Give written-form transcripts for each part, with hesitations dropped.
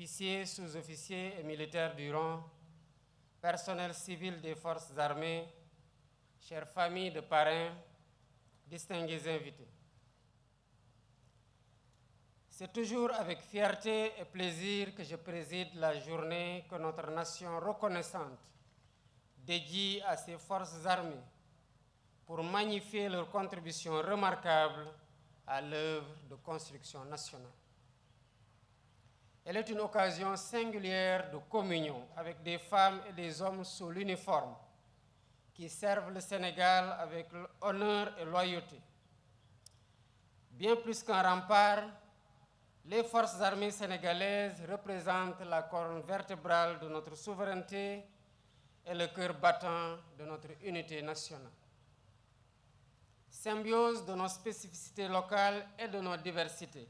officiers, sous-officiers et militaires du rang, personnel civil des forces armées, chères familles de parrains, distingués invités. C'est toujours avec fierté et plaisir que je préside la journée que notre nation reconnaissante dédie à ses forces armées pour magnifier leur contribution remarquable à l'œuvre de construction nationale. Elle est une occasion singulière de communion avec des femmes et des hommes sous l'uniforme qui servent le Sénégal avec honneur et loyauté. Bien plus qu'un rempart, les forces armées sénégalaises représentent la colonne vertébrale de notre souveraineté et le cœur battant de notre unité nationale. Symbiose de nos spécificités locales et de nos diversités,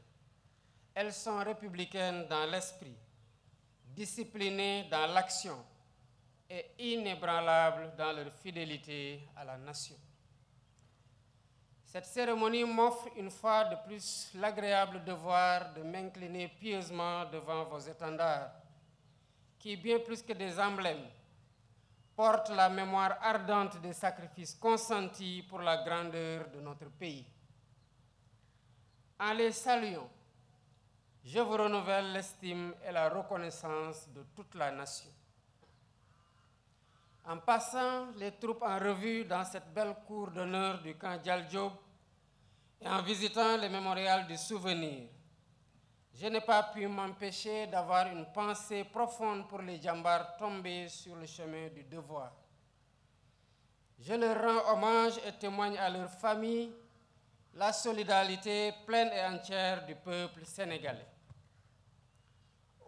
elles sont républicaines dans l'esprit, disciplinées dans l'action et inébranlables dans leur fidélité à la nation. Cette cérémonie m'offre une fois de plus l'agréable devoir de m'incliner pieusement devant vos étendards, qui, bien plus que des emblèmes, portent la mémoire ardente des sacrifices consentis pour la grandeur de notre pays. En les saluant, je vous renouvelle l'estime et la reconnaissance de toute la nation. En passant les troupes en revue dans cette belle cour d'honneur du camp Dial Diop et en visitant le mémorial du souvenir, je n'ai pas pu m'empêcher d'avoir une pensée profonde pour les djambars tombés sur le chemin du devoir. Je leur rends hommage et témoigne à leur famille la solidarité pleine et entière du peuple sénégalais.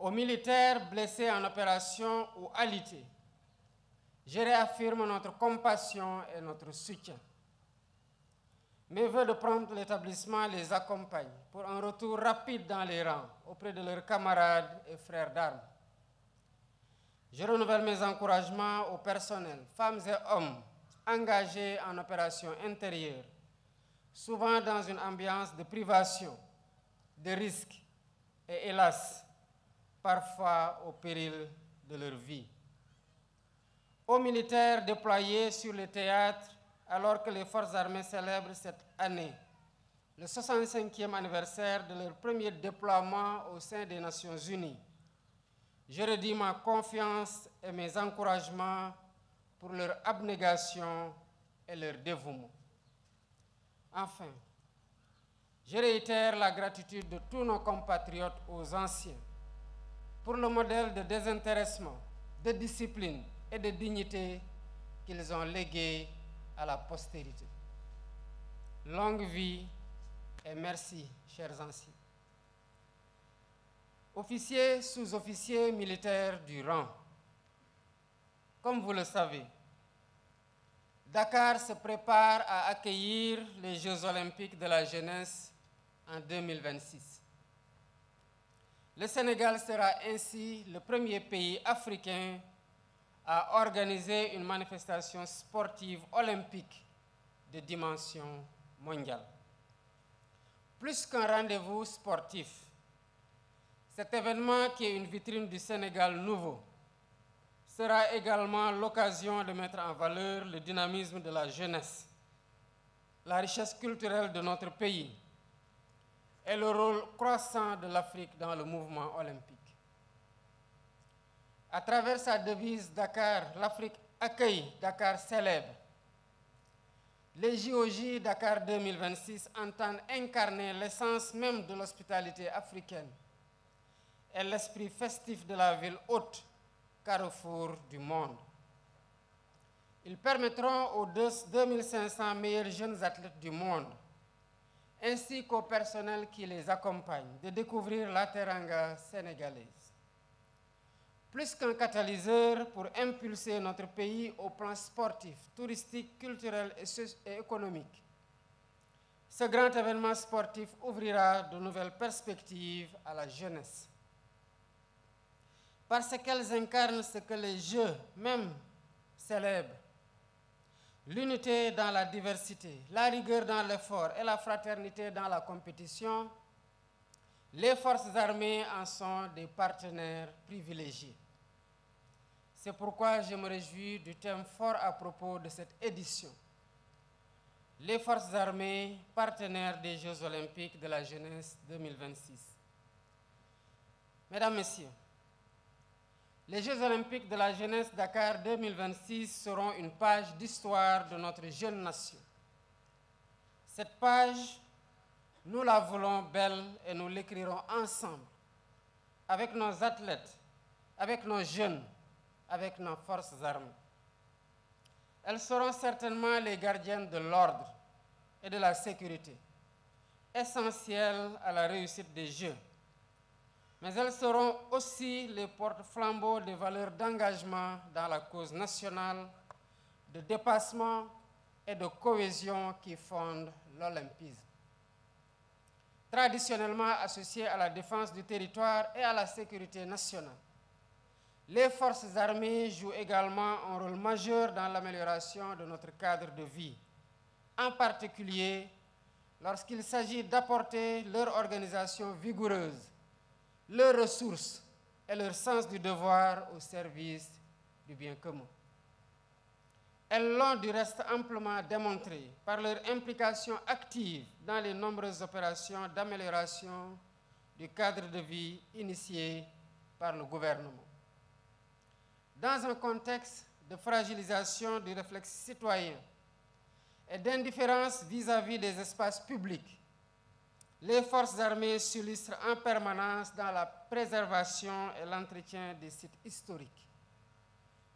Aux militaires blessés en opération ou alités, je réaffirme notre compassion et notre soutien. Mes vœux de prompt l'établissement les accompagnent pour un retour rapide dans les rangs auprès de leurs camarades et frères d'armes. Je renouvelle mes encouragements au personnel, femmes et hommes engagés en opération intérieure, souvent dans une ambiance de privation, de risque et hélas, parfois au péril de leur vie. Aux militaires déployés sur le théâtre alors que les forces armées célèbrent cette année le 65e anniversaire de leur premier déploiement au sein des Nations Unies, je redis ma confiance et mes encouragements pour leur abnégation et leur dévouement. Enfin, je réitère la gratitude de tous nos compatriotes aux anciens pour le modèle de désintéressement, de discipline et de dignité qu'ils ont légué à la postérité. Longue vie et merci, chers anciens. Officiers, sous-officiers militaires du rang, comme vous le savez, Dakar se prépare à accueillir les Jeux olympiques de la jeunesse en 2026. Le Sénégal sera ainsi le premier pays africain à organiser une manifestation sportive olympique de dimension mondiale. Plus qu'un rendez-vous sportif, cet événement qui est une vitrine du Sénégal nouveau sera également l'occasion de mettre en valeur le dynamisme de la jeunesse, la richesse culturelle de notre pays et le rôle croissant de l'Afrique dans le mouvement olympique. À travers sa devise Dakar, l'Afrique accueille, Dakar célèbre. Les JOJ Dakar 2026 entendent incarner l'essence même de l'hospitalité africaine et l'esprit festif de la ville haute, carrefour du monde. Ils permettront aux 2500 meilleurs jeunes athlètes du monde, ainsi qu'au personnel qui les accompagne, de découvrir la teranga sénégalaise. Plus qu'un catalyseur pour impulser notre pays au plan sportif, touristique, culturel et économique, ce grand événement sportif ouvrira de nouvelles perspectives à la jeunesse. Parce qu'elles incarnent ce que les Jeux même célèbrent, l'unité dans la diversité, la rigueur dans l'effort et la fraternité dans la compétition, Les forces armées en sont des partenaires privilégiés. C'est pourquoi je me réjouis du thème fort à propos de cette édition. Les forces armées, partenaires des Jeux olympiques de la jeunesse 2026. Mesdames, Messieurs, les Jeux olympiques de la jeunesse Dakar 2026 seront une page d'histoire de notre jeune nation. Cette page, nous la voulons belle et nous l'écrirons ensemble, avec nos athlètes, avec nos jeunes, avec nos forces armées. Elles seront certainement les gardiennes de l'ordre et de la sécurité, essentielles à la réussite des Jeux. Mais elles seront aussi les porte-flambeaux des valeurs d'engagement dans la cause nationale, de dépassement et de cohésion qui fondent l'olympisme. Traditionnellement associées à la défense du territoire et à la sécurité nationale, les forces armées jouent également un rôle majeur dans l'amélioration de notre cadre de vie, en particulier lorsqu'il s'agit d'apporter leur organisation vigoureuse, leurs ressources et leur sens du devoir au service du bien commun. Elles l'ont du reste amplement démontré par leur implication active dans les nombreuses opérations d'amélioration du cadre de vie initiées par le gouvernement. Dans un contexte de fragilisation du réflexe citoyen et d'indifférence vis-à-vis des espaces publics, les forces armées s'illustrent en permanence dans la préservation et l'entretien des sites historiques.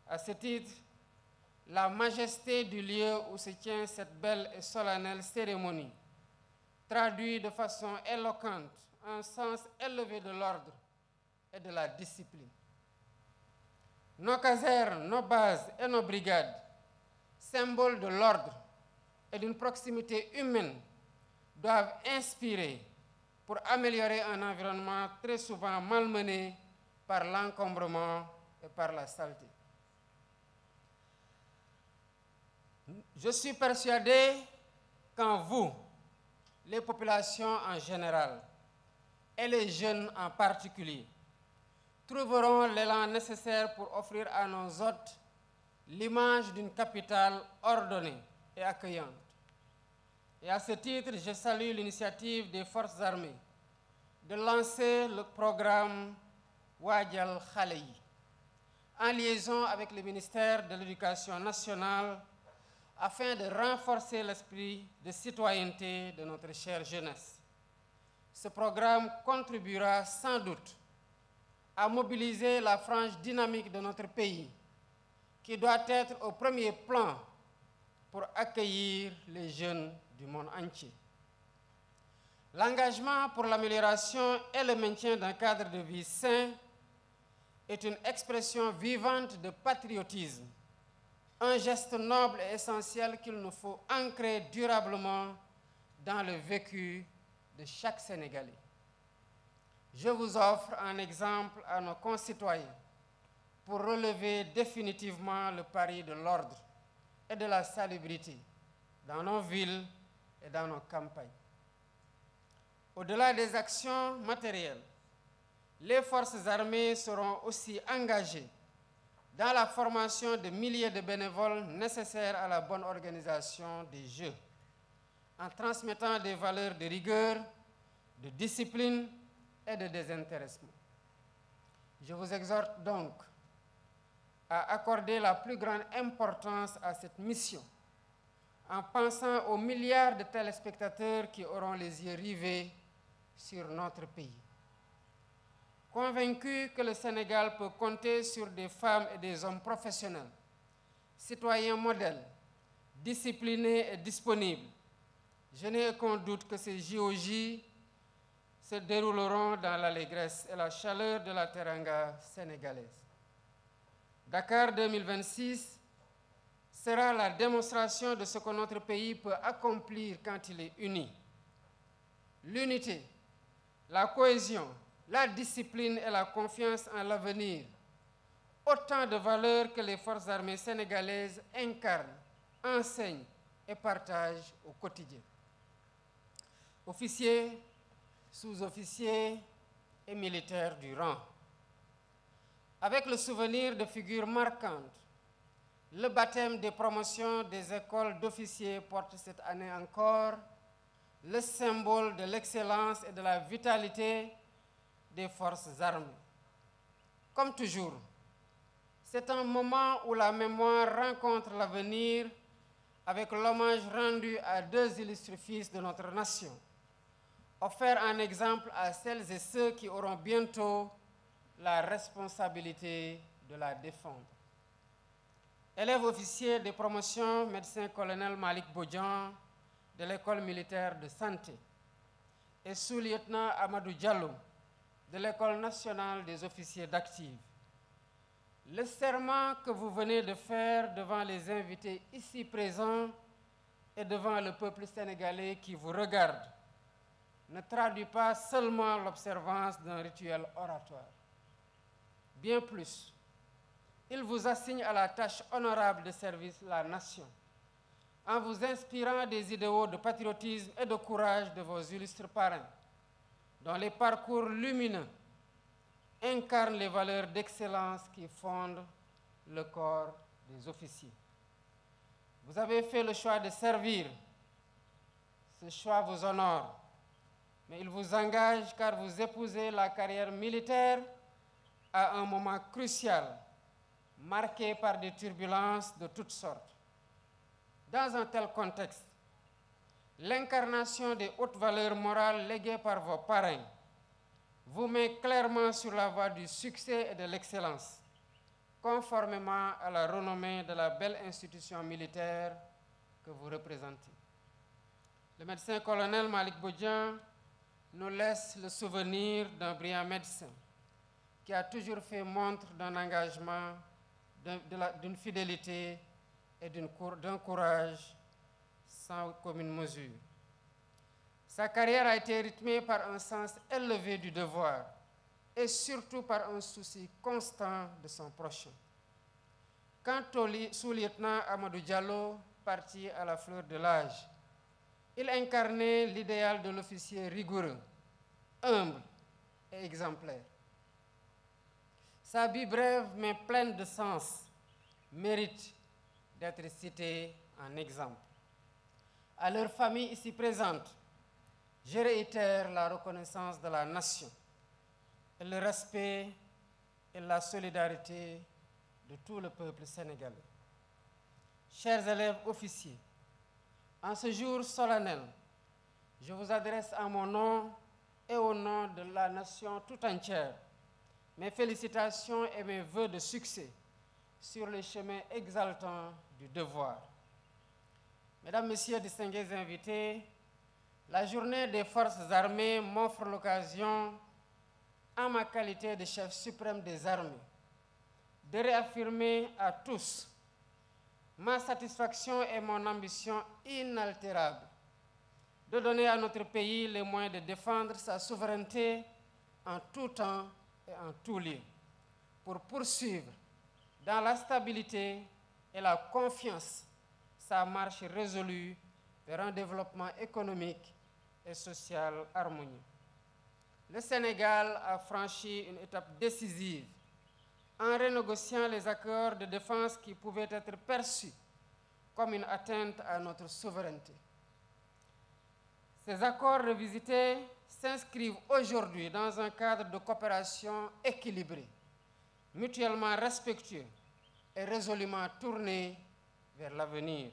À ce titre, la majesté du lieu où se tient cette belle et solennelle cérémonie traduit de façon éloquente un sens élevé de l'ordre et de la discipline. Nos casernes, nos bases et nos brigades, symboles de l'ordre et d'une proximité humaine, doivent inspirer pour améliorer un environnement très souvent malmené par l'encombrement et par la saleté. Je suis persuadé qu'en vous, les populations en général et les jeunes en particulier, trouveront l'élan nécessaire pour offrir à nos hôtes l'image d'une capitale ordonnée et accueillante. Et à ce titre, je salue l'initiative des forces armées de lancer le programme Wadjal Khaleyi, en liaison avec le ministère de l'Éducation nationale, afin de renforcer l'esprit de citoyenneté de notre chère jeunesse. Ce programme contribuera sans doute à mobiliser la frange dynamique de notre pays, qui doit être au premier plan pour accueillir les jeunes du monde entier. L'engagement pour l'amélioration et le maintien d'un cadre de vie sain est une expression vivante de patriotisme, un geste noble et essentiel qu'il nous faut ancrer durablement dans le vécu de chaque Sénégalais. Je vous offre un exemple à nos concitoyens pour relever définitivement le pari de l'ordre et de la salubrité dans nos villes et dans nos campagnes. Au-delà des actions matérielles, les forces armées seront aussi engagées dans la formation de milliers de bénévoles nécessaires à la bonne organisation des Jeux, en transmettant des valeurs de rigueur, de discipline et de désintéressement. Je vous exhorte donc à accorder la plus grande importance à cette mission, en pensant aux milliards de téléspectateurs qui auront les yeux rivés sur notre pays. Convaincu que le Sénégal peut compter sur des femmes et des hommes professionnels, citoyens modèles, disciplinés et disponibles, je n'ai aucun doute que ces JOJ se dérouleront dans l'allégresse et la chaleur de la teranga sénégalaise. Dakar 2026 sera la démonstration de ce que notre pays peut accomplir quand il est uni. L'unité, la cohésion, la discipline et la confiance en l'avenir, autant de valeurs que les forces armées sénégalaises incarnent, enseignent et partagent au quotidien. Officiers, sous-officiers et militaires du rang. Avec le souvenir de figures marquantes, le baptême des promotions des écoles d'officiers porte cette année encore le symbole de l'excellence et de la vitalité des forces armées. Comme toujours, c'est un moment où la mémoire rencontre l'avenir avec l'hommage rendu à deux illustres fils de notre nation, offert en exemple à celles et ceux qui auront bientôt la responsabilité de la défendre. Élève officier de promotion, médecin-colonel Malik Bodjan de l'école militaire de santé et sous-lieutenant Amadou Diallo de l'école nationale des officiers d'active. Le serment que vous venez de faire devant les invités ici présents et devant le peuple sénégalais qui vous regarde ne traduit pas seulement l'observance d'un rituel oratoire. Bien plus, il vous assigne à la tâche honorable de servir la nation, en vous inspirant des idéaux de patriotisme et de courage de vos illustres parrains, dont les parcours lumineux incarnent les valeurs d'excellence qui fondent le corps des officiers. Vous avez fait le choix de servir. Ce choix vous honore, mais il vous engage car vous épousez la carrière militaire à un moment crucial, marqué par des turbulences de toutes sortes. Dans un tel contexte, l'incarnation des hautes valeurs morales léguées par vos parrains vous met clairement sur la voie du succès et de l'excellence, conformément à la renommée de la belle institution militaire que vous représentez. Le médecin-colonel Malik Bodjan nous laisse le souvenir d'un brillant médecin qui a toujours fait montre d'un engagement, d'une fidélité et d'un courage sans commune mesure. Sa carrière a été rythmée par un sens élevé du devoir et surtout par un souci constant de son prochain. Quant au sous-lieutenant Amadou Diallo, parti à la fleur de l'âge, il incarnait l'idéal de l'officier rigoureux, humble et exemplaire. Sa vie brève mais pleine de sens mérite d'être citée en exemple. À leur famille ici présente, je réitère la reconnaissance de la nation et le respect et la solidarité de tout le peuple sénégalais. Chers élèves officiers, en ce jour solennel, je vous adresse en mon nom et au nom de la nation tout entière mes félicitations et mes vœux de succès sur le chemin exaltant du devoir. Mesdames, Messieurs, distingués invités, la journée des forces armées m'offre l'occasion, en ma qualité de chef suprême des armées, de réaffirmer à tous ma satisfaction et mon ambition inaltérable de donner à notre pays les moyens de défendre sa souveraineté en tout temps et en tout lieu, pour poursuivre dans la stabilité et la confiance sa marche résolue vers un développement économique et social harmonieux. Le Sénégal a franchi une étape décisive en renégociant les accords de défense qui pouvaient être perçus comme une atteinte à notre souveraineté. Ces accords revisités s'inscrivent aujourd'hui dans un cadre de coopération équilibré, mutuellement respectueux et résolument tourné vers l'avenir.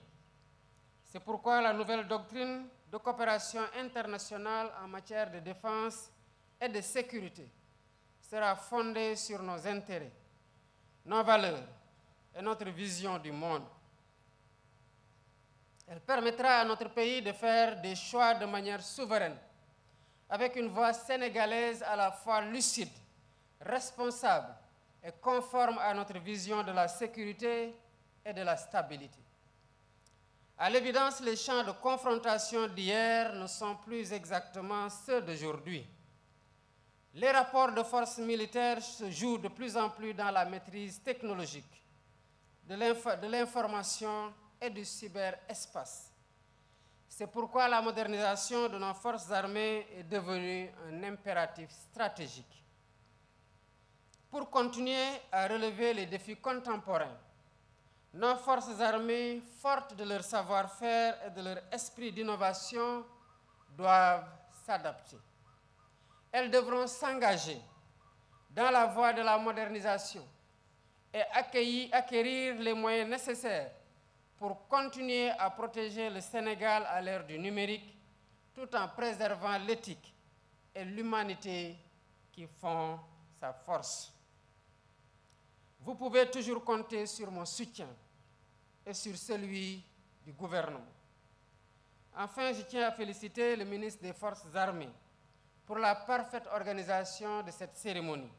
C'est pourquoi la nouvelle doctrine de coopération internationale en matière de défense et de sécurité sera fondée sur nos intérêts, nos valeurs et notre vision du monde. Elle permettra à notre pays de faire des choix de manière souveraine, avec une voix sénégalaise à la fois lucide, responsable et conforme à notre vision de la sécurité et de la stabilité. À l'évidence, les champs de confrontation d'hier ne sont plus exactement ceux d'aujourd'hui. Les rapports de force militaires se jouent de plus en plus dans la maîtrise technologique, de l'information et du cyberespace. C'est pourquoi la modernisation de nos forces armées est devenue un impératif stratégique. Pour continuer à relever les défis contemporains, nos forces armées, fortes de leur savoir-faire et de leur esprit d'innovation, doivent s'adapter. Elles devront s'engager dans la voie de la modernisation et acquérir les moyens nécessaires pour continuer à protéger le Sénégal à l'ère du numérique, tout en préservant l'éthique et l'humanité qui font sa force. Vous pouvez toujours compter sur mon soutien et sur celui du gouvernement. Enfin, je tiens à féliciter le ministre des Forces armées pour la parfaite organisation de cette cérémonie,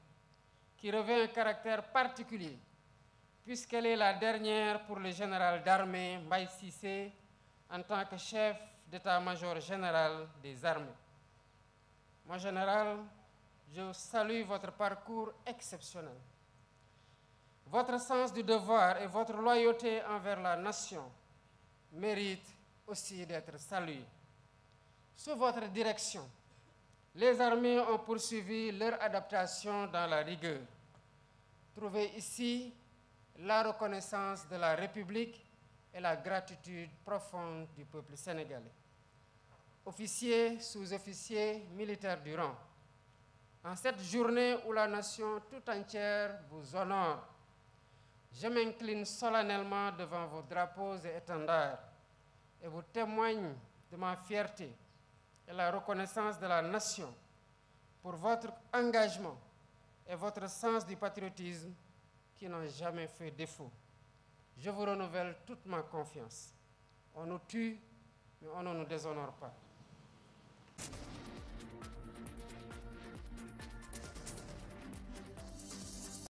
qui revêt un caractère particulier, puisqu'elle est la dernière pour le général d'armée Mbaye Cissé en tant que chef d'état-major général des armées. Mon général, je salue votre parcours exceptionnel. Votre sens du devoir et votre loyauté envers la nation méritent aussi d'être salués. Sous votre direction, les armées ont poursuivi leur adaptation dans la rigueur. Trouvez ici la reconnaissance de la République et la gratitude profonde du peuple sénégalais. Officiers, sous-officiers, militaires du rang, en cette journée où la nation tout entière vous honore, je m'incline solennellement devant vos drapeaux et étendards et vous témoigne de ma fierté et la reconnaissance de la nation pour votre engagement et votre sens du patriotisme qui n'ont jamais fait défaut. Je vous renouvelle toute ma confiance. On nous tue, mais on ne nous déshonore pas.